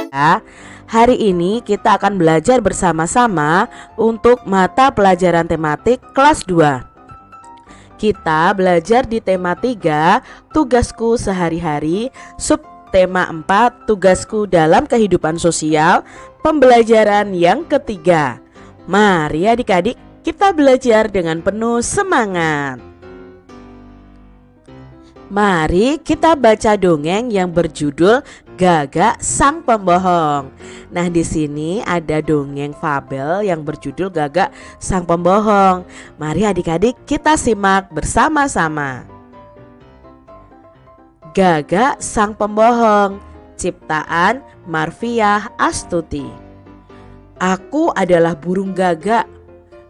Ya, hari ini kita akan belajar bersama-sama untuk mata pelajaran tematik kelas 2. Kita belajar di tema 3, tugasku sehari-hari, subtema 4, tugasku dalam kehidupan sosial, pembelajaran yang ketiga. Mari adik-adik kita belajar dengan penuh semangat. Mari kita baca dongeng yang berjudul Gagak Sang Pembohong. Nah, di sini ada dongeng fabel yang berjudul Gagak Sang Pembohong. Mari adik-adik kita simak bersama-sama. Gagak Sang Pembohong, ciptaan Marfiah Astuti. Aku adalah burung gagak.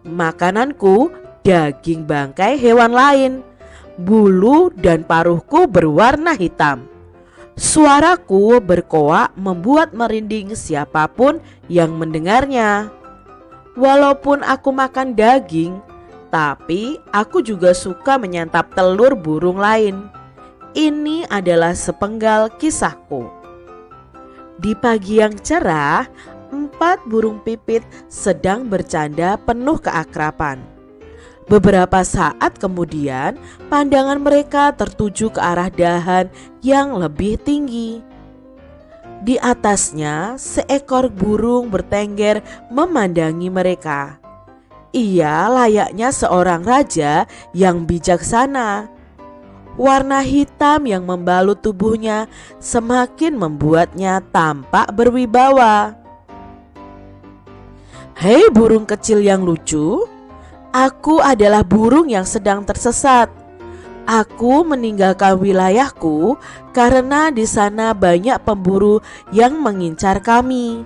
Makananku daging bangkai hewan lain. Bulu dan paruhku berwarna hitam. Suaraku berkoak membuat merinding siapapun yang mendengarnya. Walaupun aku makan daging, tapi aku juga suka menyantap telur burung lain. Ini adalah sepenggal kisahku. Di pagi yang cerah, 4 burung pipit sedang bercanda penuh keakraban. Beberapa saat kemudian, pandangan mereka tertuju ke arah dahan yang lebih tinggi. Di atasnya, seekor burung bertengger memandangi mereka. Ia layaknya seorang raja yang bijaksana. Warna hitam yang membalut tubuhnya semakin membuatnya tampak berwibawa. "Hei burung kecil yang lucu, aku adalah burung yang sedang tersesat. Aku meninggalkan wilayahku karena di sana banyak pemburu yang mengincar kami.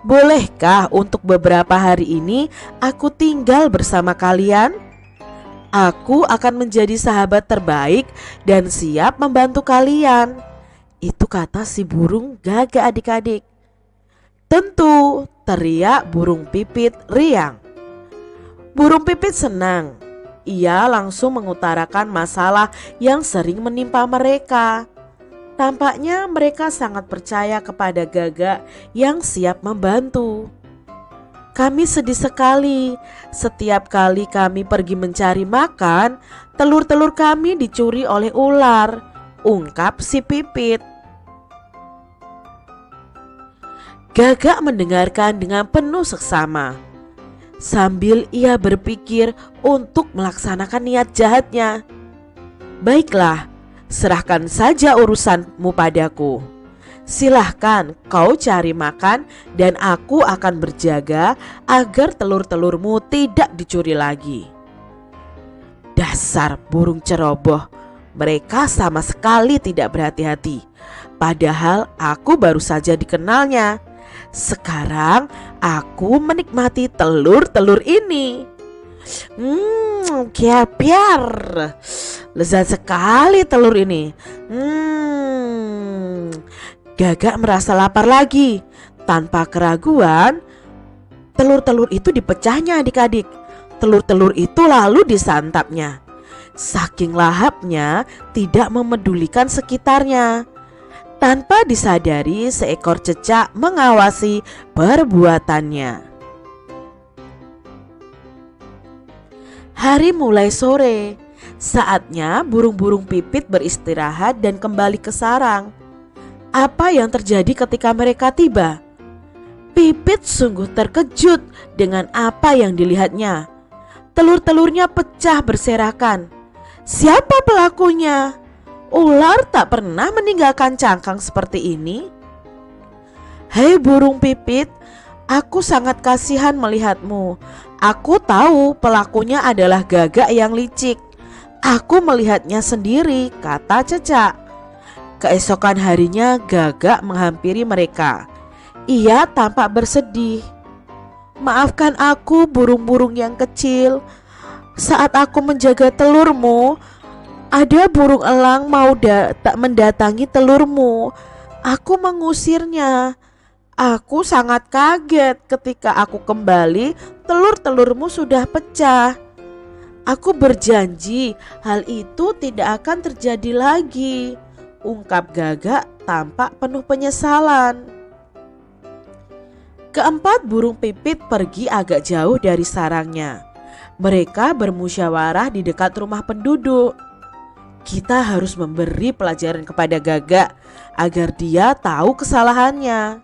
Bolehkah untuk beberapa hari ini aku tinggal bersama kalian? Aku akan menjadi sahabat terbaik dan siap membantu kalian." Itu kata si burung gagak adik-adik. "Tentu," teriak burung pipit riang. Burung pipit senang. Ia langsung mengutarakan masalah yang sering menimpa mereka. Tampaknya mereka sangat percaya kepada gagak yang siap membantu. "Kami sedih sekali. Setiap kali kami pergi mencari makan, telur-telur kami dicuri oleh ular," ungkap si pipit. Gagak mendengarkan dengan penuh seksama. Sambil ia berpikir untuk melaksanakan niat jahatnya. "Baiklah, serahkan saja urusanmu padaku. Silahkan kau cari makan dan aku akan berjaga agar telur-telurmu tidak dicuri lagi." Dasar burung ceroboh, mereka sama sekali tidak berhati-hati. Padahal aku baru saja dikenalnya. Sekarang aku menikmati telur-telur ini. Kiapiar, lezat sekali telur ini. Gagak merasa lapar lagi. Tanpa keraguan, telur-telur itu dipecahnya adik-adik. Telur-telur itu lalu disantapnya. Saking lahapnya, tidak memedulikan sekitarnya. Tanpa disadari, seekor cecak mengawasi perbuatannya. Hari mulai sore. Saatnya burung-burung pipit beristirahat dan kembali ke sarang. Apa yang terjadi ketika mereka tiba? Pipit sungguh terkejut dengan apa yang dilihatnya. Telur-telurnya pecah berserakan. Siapa pelakunya? Ular tak pernah meninggalkan cangkang seperti ini. "Hei burung pipit, aku sangat kasihan melihatmu. Aku tahu pelakunya adalah gagak yang licik. Aku melihatnya sendiri," kata cecak. Keesokan harinya gagak menghampiri mereka. Ia tampak bersedih. "Maafkan aku burung-burung yang kecil. Saat aku menjaga telurmu, ada burung elang mau tak mendatangi telurmu. Aku mengusirnya. Aku sangat kaget ketika aku kembali, telur-telurmu sudah pecah. Aku berjanji hal itu tidak akan terjadi lagi," ungkap gagak tampak penuh penyesalan. Keempat burung pipit pergi agak jauh dari sarangnya. Mereka bermusyawarah di dekat rumah penduduk. Kita harus memberi pelajaran kepada Gagak agar dia tahu kesalahannya.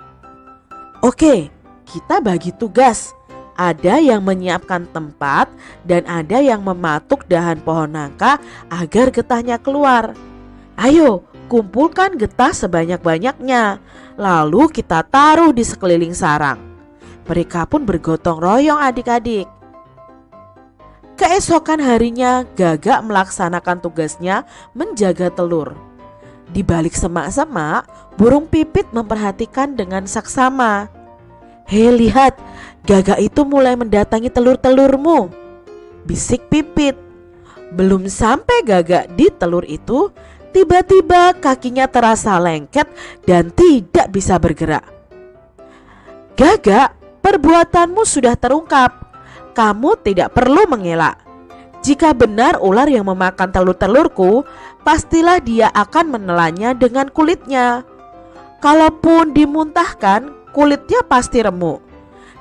Oke, kita bagi tugas. Ada yang menyiapkan tempat dan ada yang mematuk dahan pohon nangka agar getahnya keluar. Ayo, kumpulkan getah sebanyak-banyaknya. Lalu kita taruh di sekeliling sarang. Mereka pun bergotong royong adik-adik. Keesokan harinya Gagak melaksanakan tugasnya menjaga telur. Di balik semak-semak, burung pipit memperhatikan dengan saksama. Hei, lihat, Gagak itu mulai mendatangi telur-telurmu, bisik Pipit. Belum sampai Gagak di telur itu, tiba-tiba kakinya terasa lengket dan tidak bisa bergerak. Gagak, perbuatanmu sudah terungkap. Kamu tidak perlu mengelak. Jika benar ular yang memakan telur-telurku, pastilah dia akan menelannya dengan kulitnya. Kalaupun dimuntahkan, kulitnya pasti remuk.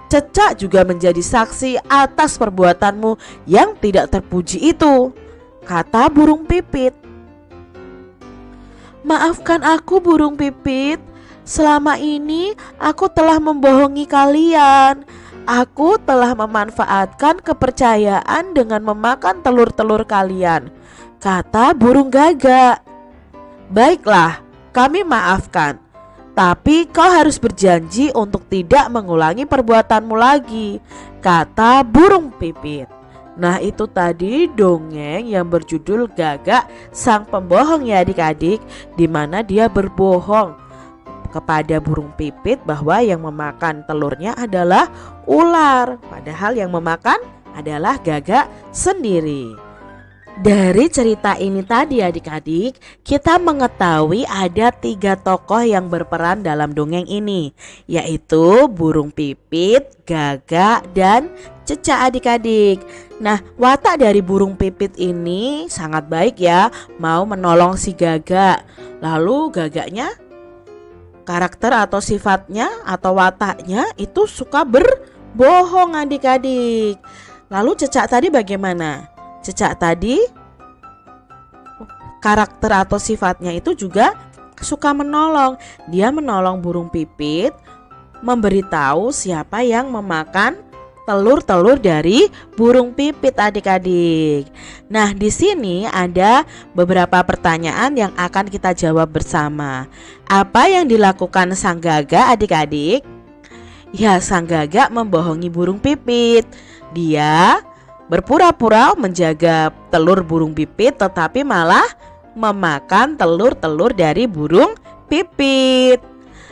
Cecak juga menjadi saksi atas perbuatanmu yang tidak terpuji itu, kata burung pipit. Maafkan aku burung pipit, selama ini aku telah membohongi kalian. Aku telah memanfaatkan kepercayaan dengan memakan telur-telur kalian, kata burung Gagak. Baiklah, kami maafkan. Tapi kau harus berjanji untuk tidak mengulangi perbuatanmu lagi, kata burung pipit. Nah, itu tadi dongeng yang berjudul Gagak Sang Pembohong ya adik-adik, di mana dia berbohong kepada burung pipit bahwa yang memakan telurnya adalah ular, padahal yang memakan adalah Gagak sendiri. Dari cerita ini tadi adik-adik, kita mengetahui ada 3 tokoh yang berperan dalam dongeng ini, yaitu burung pipit, Gagak, dan Cecak adik-adik. Nah, watak dari burung pipit ini sangat baik ya, mau menolong si Gagak. Lalu Gagaknya, karakter atau sifatnya atau wataknya itu suka berbohong adik-adik. Lalu Cecak tadi bagaimana? Cecak tadi karakter atau sifatnya itu juga suka menolong. Dia menolong burung pipit, memberitahu siapa yang memakan telur-telur dari burung pipit adik-adik. Nah, di sini ada beberapa pertanyaan yang akan kita jawab bersama. Apa yang dilakukan sang Gagak adik-adik? Ya, sang Gagak membohongi burung pipit. Dia berpura-pura menjaga telur burung pipit tetapi malah memakan telur-telur dari burung pipit.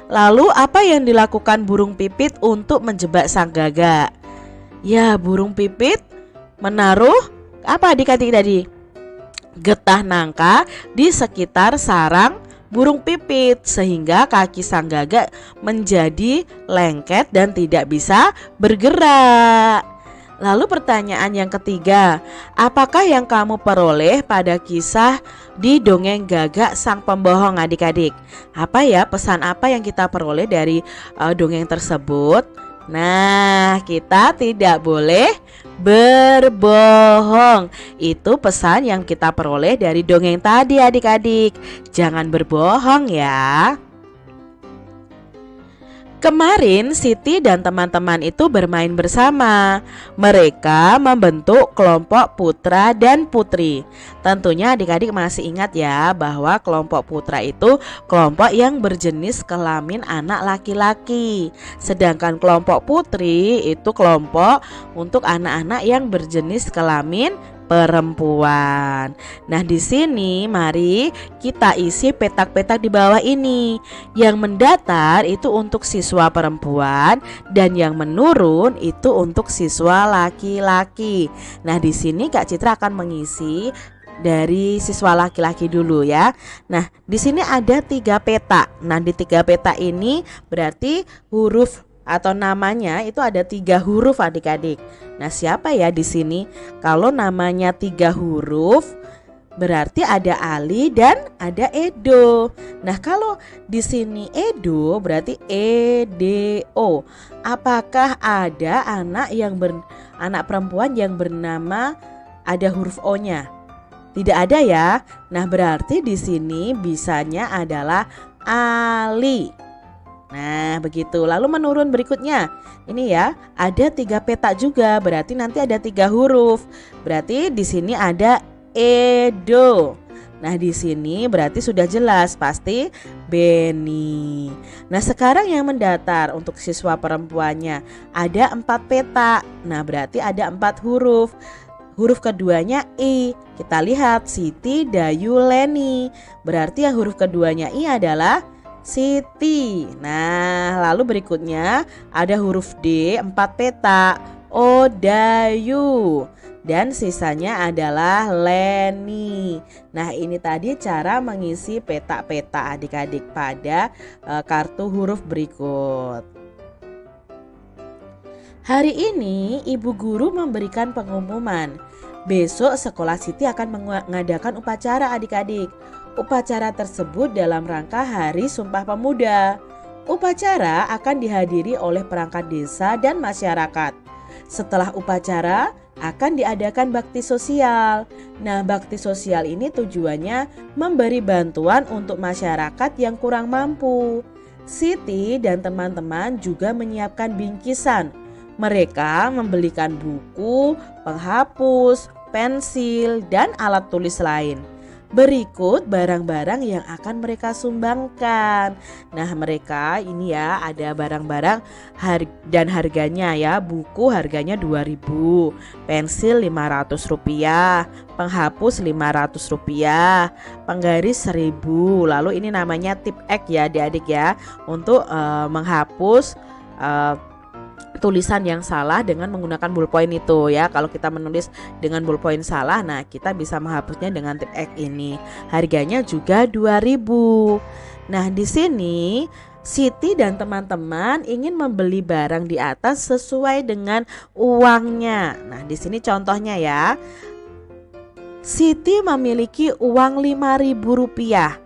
Lalu apa yang dilakukan burung pipit untuk menjebak sang Gagak? Ya, burung pipit menaruh apa adik-adik tadi? Getah nangka di sekitar sarang burung pipit sehingga kaki sang Gagak menjadi lengket dan tidak bisa bergerak. Lalu pertanyaan yang ketiga, apakah yang kamu peroleh pada kisah di dongeng Gagak Sang Pembohong adik-adik? Apa ya, pesan apa yang kita peroleh dari dongeng tersebut? Nah, kita tidak boleh berbohong. Itu pesan yang kita peroleh dari dongeng tadi adik-adik. Jangan berbohong ya. Kemarin Siti dan teman-teman itu bermain bersama. Mereka membentuk kelompok putra dan putri. Tentunya adik-adik masih ingat ya bahwa kelompok putra itu kelompok yang berjenis kelamin anak laki-laki. Sedangkan kelompok putri itu kelompok untuk anak-anak yang berjenis kelamin perempuan. Nah, di sini mari kita isi petak-petak di bawah ini. Yang mendatar itu untuk siswa perempuan dan yang menurun itu untuk siswa laki-laki. Nah, di sini Kak Citra akan mengisi dari siswa laki-laki dulu ya. Nah, di sini ada 3 peta. Nah, di 3 peta ini berarti huruf atau namanya itu ada 3 huruf adik-adik. Nah, siapa ya di sini? Kalau namanya 3 huruf, Berarti ada Ali dan ada Edo. Nah, kalau di sini Edo berarti EDO. Apakah ada anak perempuan yang bernama ada huruf O-nya? Tidak ada ya. Nah, berarti di sini bisanya adalah Ali. Nah, begitu. Lalu menurun berikutnya. Ini ya, ada 3 peta juga. Berarti nanti ada 3 huruf. Berarti di sini ada Edo. Nah, di sini berarti sudah jelas pasti Beni. Nah, sekarang yang mendatar untuk siswa perempuannya ada 4 peta. Nah, berarti ada 4 huruf. Huruf keduanya I. Kita lihat Siti, Dayu, Leni. Berarti yang huruf keduanya I adalah Siti. Nah, lalu berikutnya ada huruf D 4 peta. O, Dayu. Dan sisanya adalah Leni. Nah, ini tadi cara mengisi peta-peta adik-adik pada kartu huruf berikut. Hari ini ibu guru memberikan pengumuman. Besok sekolah Siti akan mengadakan upacara adik-adik. Upacara tersebut dalam rangka Hari Sumpah Pemuda. Upacara akan dihadiri oleh perangkat desa dan masyarakat. Setelah upacara akan diadakan bakti sosial. Nah, bakti sosial ini tujuannya memberi bantuan untuk masyarakat yang kurang mampu. Siti dan teman-teman juga menyiapkan bingkisan. Mereka membelikan buku, penghapus, pensil, dan alat tulis lain. Berikut barang-barang yang akan mereka sumbangkan. Nah, mereka ini ya ada barang-barang dan harganya ya. Buku harganya 2.000, pensil 500 rupiah, penghapus 500 rupiah, penggaris 1.000. Lalu ini namanya tip X ya adik-adik ya, untuk menghapus tulisan yang salah dengan menggunakan ballpoint itu ya. Kalau kita menulis dengan ballpoint salah, nah kita bisa menghapusnya dengan tip X ini. Harganya juga 2.000. Nah, di sini Siti dan teman-teman ingin membeli barang di atas sesuai dengan uangnya. Nah, di sini contohnya ya. Siti memiliki uang 5.000 rupiah.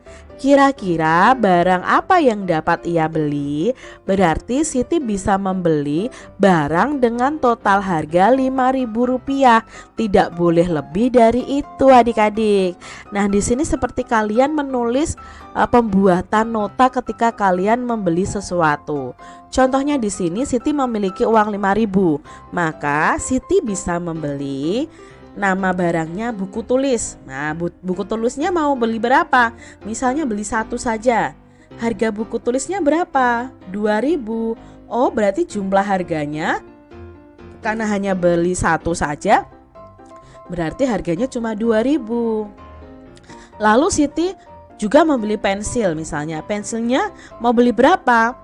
Kira-kira barang apa yang dapat ia beli? Berarti Siti bisa membeli barang dengan total harga 5.000 rupiah. Tidak boleh lebih dari itu adik-adik. Nah, di sini seperti kalian menulis pembuatan nota ketika kalian membeli sesuatu. Contohnya di sini Siti memiliki uang 5.000. Maka Siti bisa membeli nama barangnya buku tulis. Nah, buku tulisnya mau beli berapa? Misalnya beli 1 saja. Harga buku tulisnya berapa? 2.000. Oh, berarti jumlah harganya karena hanya beli 1 saja, berarti harganya cuma 2.000. Lalu Siti juga membeli pensil misalnya. Pensilnya mau beli berapa?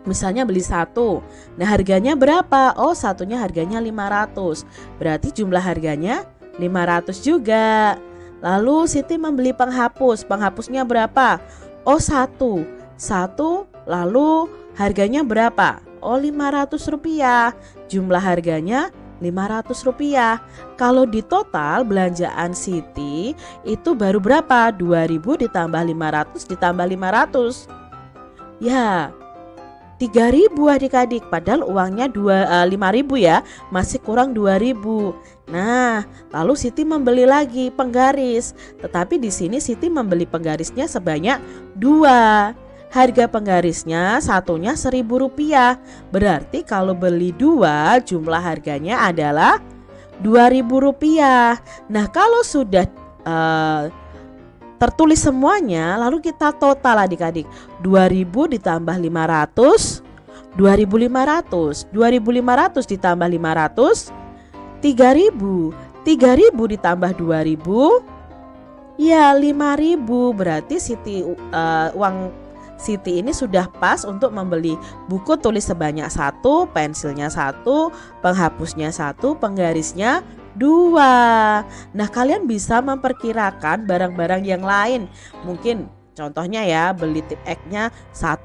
Misalnya beli 1. Nah, harganya berapa? Oh, satunya harganya 500. Berarti jumlah harganya 500 juga. Lalu Siti membeli penghapus. Penghapusnya berapa? Oh, 1. Lalu harganya berapa? Oh, 500 rupiah. Jumlah harganya 500 rupiah. Kalau di total belanjaan Siti itu baru berapa? 2.000 ditambah 500 ditambah 500. Ya, 3.000 adik-adik, padahal uangnya 5.000 ya, masih kurang 2.000. Nah, lalu Siti membeli lagi penggaris, tetapi di sini Siti membeli penggarisnya sebanyak 2. Harga penggarisnya satunya 1.000 rupiah. Berarti kalau beli 2 jumlah harganya adalah 2.000 rupiah. Nah, kalau sudah tertulis semuanya, lalu kita total adik-adik. 2.000 ditambah 500, 2.500. 2.500 ditambah 500, 3.000. 3.000 ditambah 2.000, ya 5.000. Berarti uang Siti ini sudah pas untuk membeli buku tulis sebanyak 1, pensilnya 1, penghapusnya 1, penggarisnya 2. Nah, kalian bisa memperkirakan barang-barang yang lain. Mungkin contohnya ya, beli tip X-nya 1,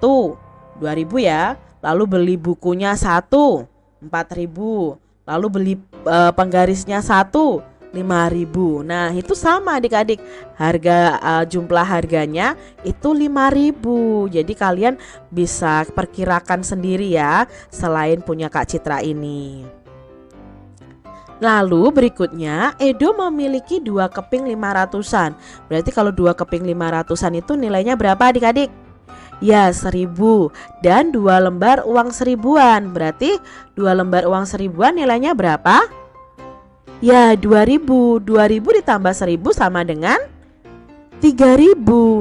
2.000 ya. Lalu beli bukunya 1, 4.000. Lalu beli penggarisnya 1, 5.000. Nah, itu sama adik-adik. Jumlah harganya itu 5.000. Jadi kalian bisa perkirakan sendiri ya, selain punya Kak Citra ini. Lalu berikutnya, Edo memiliki 2 keping 500-an. Berarti kalau 2 keping 500-an itu nilainya berapa adik-adik? Ya, 1.000. Dan 2 lembar uang 1.000-an. Berarti 2 lembar uang 1.000-an nilainya berapa? Ya, 2.000. 2.000 ditambah 1.000 sama dengan 3.000.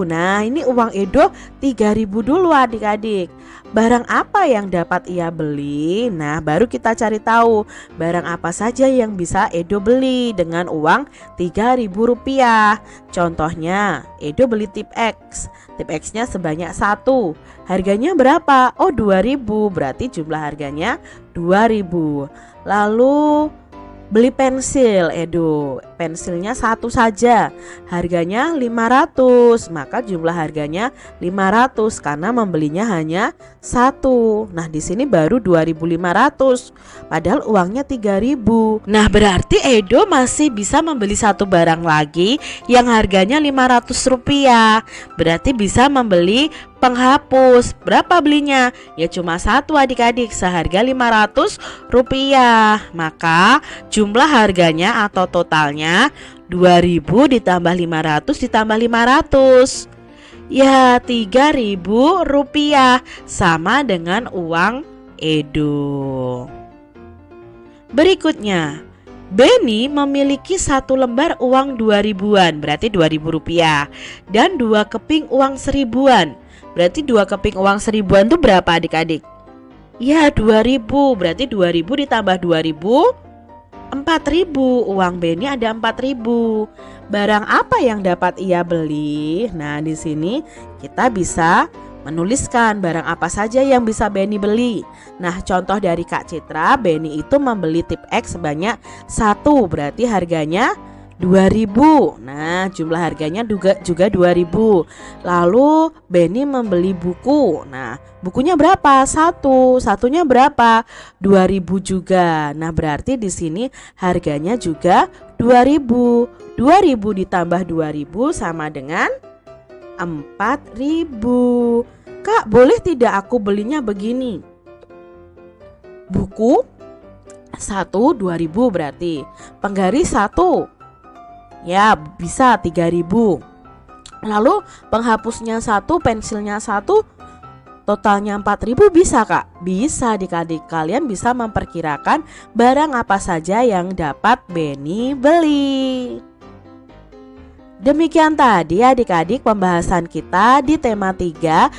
Nah, ini uang Edo 3.000 dulu adik-adik. Barang apa yang dapat ia beli? Nah, baru kita cari tahu barang apa saja yang bisa Edo beli dengan uang 3.000 rupiah. Contohnya, Edo beli tip X. Tip X-nya sebanyak 1. Harganya berapa? Oh, 2.000. Berarti jumlah harganya 2.000. Lalu beli pensil Edo, pensilnya 1 saja, harganya 500, maka jumlah harganya 500 karena membelinya hanya 1. Nah, di sini baru 2.500, padahal uangnya 3.000. Nah, berarti Edo masih bisa membeli 1 barang lagi yang harganya 500 rupiah. Berarti bisa membeli penghapus. Berapa belinya? Ya cuma 1 adik-adik, seharga 500 rupiah. Maka jumlah harganya atau totalnya 2.000 ditambah 500 ditambah 500. Ya 3.000 rupiah, sama dengan uang Edo. Berikutnya, Beni memiliki 1 lembar uang 2.000-an, berarti 2.000 rupiah, dan 2 keping uang 1.000-an. Berarti 2 keping uang 1.000-an itu berapa adik-adik? Ya 2.000, berarti 2.000 ditambah 2.000, 4.000. Uang Beni ada 4.000. Barang apa yang dapat ia beli? Nah, di sini kita bisa menuliskan barang apa saja yang bisa Beni beli. Nah, contoh dari Kak Citra, Beni itu membeli tip X sebanyak 1, berarti harganya 2.000. Nah, jumlah harganya juga 2.000. Lalu Beni membeli buku. Nah, bukunya berapa? 1. Satunya berapa? 2.000 juga. Nah, berarti di sini harganya juga 2.000. 2.000 ditambah 2.000 sama dengan 4.000. Kak, boleh tidak aku belinya begini? Buku 1 2.000 berarti. Penggaris 1. Ya bisa 3.000. Lalu penghapusnya 1, pensilnya 1, totalnya 4.000 bisa Kak? Bisa adik-adik. Kalian bisa memperkirakan barang apa saja yang dapat Beni beli. Demikian tadi adik-adik pembahasan kita di tema 3